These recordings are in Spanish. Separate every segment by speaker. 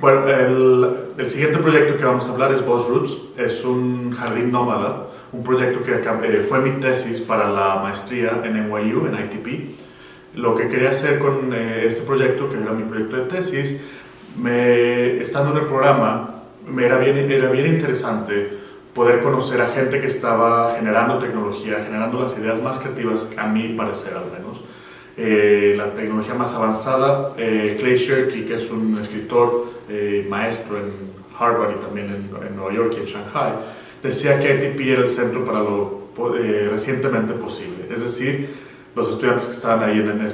Speaker 1: Bueno, el siguiente proyecto que vamos a hablar es Boss Roots. Es un jardín nómada, un proyecto que fue mi tesis para la maestría en NYU, en ITP. Lo que quería hacer con este proyecto, que era mi proyecto de tesis, estando en el programa, era bien interesante poder conocer a gente que estaba generando tecnología, generando las ideas más creativas, a mi parecer al menos. La tecnología más avanzada. Clay Shirky, que es un escritor, maestro en Harvard y también en Nueva York y en Shanghai, decía que ITP era el centro para lo recientemente posible. Es decir, los estudiantes que estaban ahí en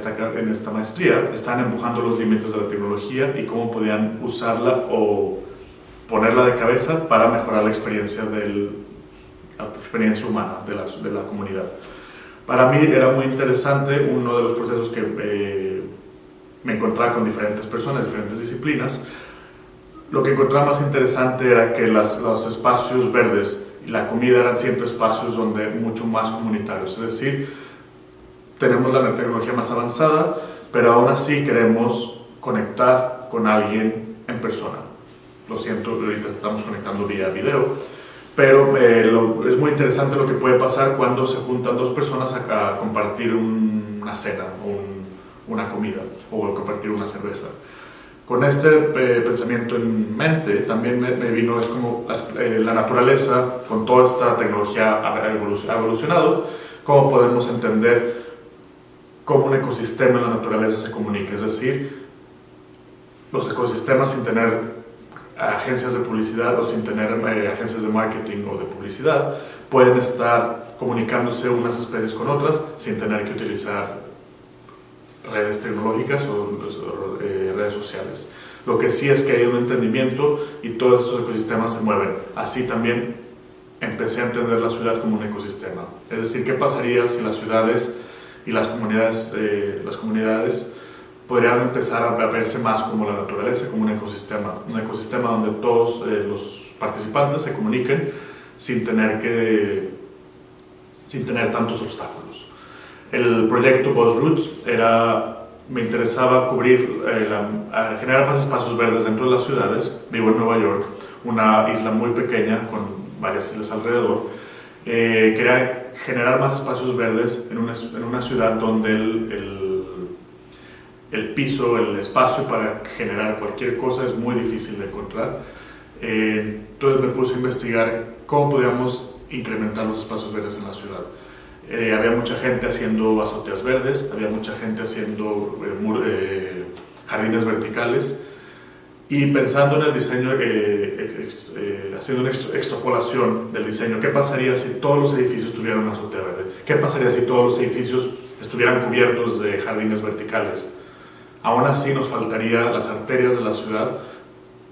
Speaker 1: esta maestría estaban empujando los límites de la tecnología y cómo podían usarla o ponerla de cabeza para mejorar la experiencia humana de la comunidad. Para mí era muy interesante uno de los procesos que me encontraba con diferentes personas, diferentes disciplinas. Lo que encontraba más interesante era que los espacios verdes y la comida eran siempre espacios donde mucho más comunitarios. Es decir, tenemos la tecnología más avanzada, pero aún así queremos conectar con alguien en persona. Lo siento, ahorita estamos conectando vía video. Pero es muy interesante lo que puede pasar cuando se juntan dos personas a compartir una cena, una comida, o a compartir una cerveza. Con este pensamiento en mente, también me vino, es como la naturaleza, con toda esta tecnología ha evolucionado, cómo podemos entender cómo un ecosistema en la naturaleza se comunica. Es decir, los ecosistemas sin tener agencias de publicidad o sin tener agencias de marketing o de publicidad pueden estar comunicándose unas especies con otras sin tener que utilizar redes tecnológicas o redes sociales. Lo que sí es que hay un entendimiento y todos esos ecosistemas se mueven. Así también empecé a entender la ciudad como un ecosistema. Es decir, ¿qué pasaría si las ciudades y las comunidades podrían empezar a verse más como la naturaleza, como un ecosistema donde todos los participantes se comuniquen sin tener tantos obstáculos? El proyecto Boss Roots me interesaba cubrir, generar más espacios verdes dentro de las ciudades. Vivo en Nueva York, una isla muy pequeña con varias islas alrededor. Quería generar más espacios verdes en una ciudad donde el piso, el espacio para generar cualquier cosa es muy difícil de encontrar. Entonces me puse a investigar cómo podíamos incrementar los espacios verdes en la ciudad. Había mucha gente haciendo azoteas verdes, había mucha gente haciendo jardines verticales, y pensando en el diseño, haciendo una extrapolación del diseño. ¿Qué pasaría si todos los edificios tuvieran una azotea verde? ¿Qué pasaría si todos los edificios estuvieran cubiertos de jardines verticales? Aún así nos faltaría las arterias de la ciudad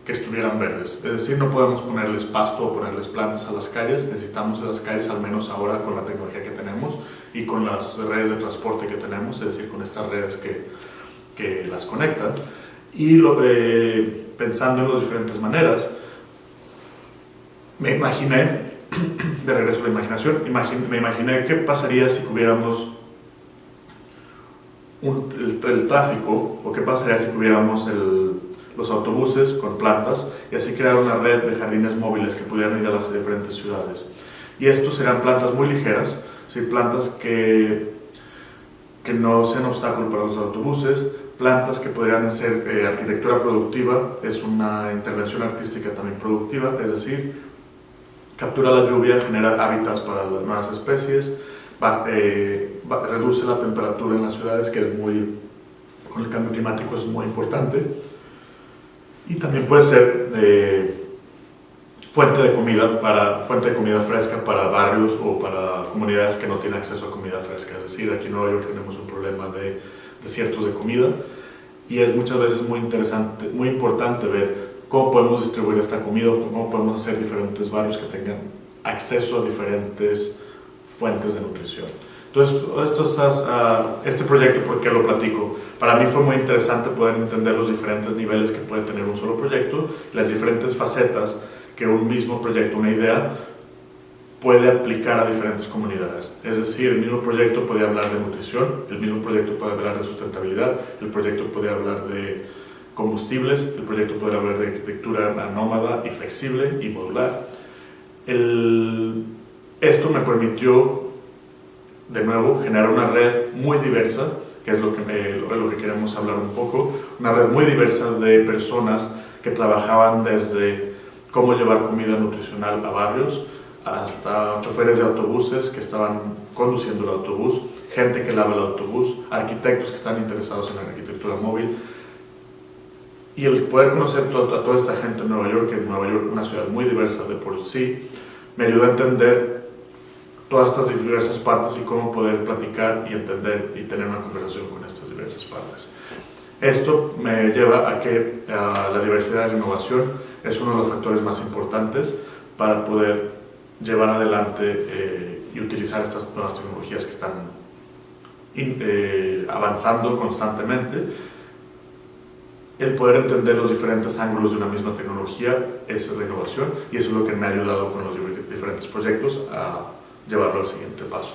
Speaker 1: que estuvieran verdes. Es decir, no podemos ponerles pasto o ponerles plantas a las calles. Necesitamos las calles, al menos ahora con la tecnología que tenemos y con las redes de transporte que tenemos, es decir, con estas redes que las conectan. Y pensando en las diferentes maneras, me imaginé, de regreso a la imaginación, me imaginé qué pasaría si tuviéramos el tráfico, o qué pasaría si tuviéramos los autobuses con plantas, y así crear una red de jardines móviles que pudieran ir a las diferentes ciudades. Y estos serán plantas muy ligeras, ¿sí? Plantas que no sean obstáculo para los autobuses, plantas que podrían ser arquitectura productiva, es una intervención artística también productiva, es decir, captura la lluvia, genera hábitats para las nuevas especies, reduce la temperatura en las ciudades, que con el cambio climático es muy importante, y también puede ser fuente de comida fresca para barrios o para comunidades que no tienen acceso a comida fresca. Es decir, aquí en Nueva York tenemos un problema de desiertos de comida, y es muchas veces muy interesante, muy importante ver cómo podemos distribuir esta comida, cómo podemos hacer diferentes barrios que tengan acceso a diferentes fuentes de nutrición. Entonces, este proyecto, ¿por qué lo platico? Para mí fue muy interesante poder entender los diferentes niveles que puede tener un solo proyecto, las diferentes facetas que un mismo proyecto, una idea, puede aplicar a diferentes comunidades. Es decir, el mismo proyecto puede hablar de nutrición, el mismo proyecto puede hablar de sustentabilidad, el proyecto puede hablar de combustibles, el proyecto puede hablar de arquitectura nómada y flexible y modular. Esto me permitió, de nuevo, generar una red muy diversa, que es lo que queremos hablar un poco, una red muy diversa de personas que trabajaban desde cómo llevar comida nutricional a barrios, hasta choferes de autobuses que estaban conduciendo el autobús, gente que lava el autobús, arquitectos que están interesados en la arquitectura móvil. Y el poder conocer a toda esta gente en Nueva York, una ciudad muy diversa de por sí, me ayudó a entender todas estas diversas partes y cómo poder platicar y entender y tener una conversación con estas diversas partes. Esto me lleva a que la diversidad de la innovación es uno de los factores más importantes para poder llevar adelante y utilizar estas nuevas tecnologías que están avanzando constantemente. El poder entender los diferentes ángulos de una misma tecnología, esa es la innovación, y eso es lo que me ha ayudado con los diferentes proyectos a llevarlo al siguiente paso.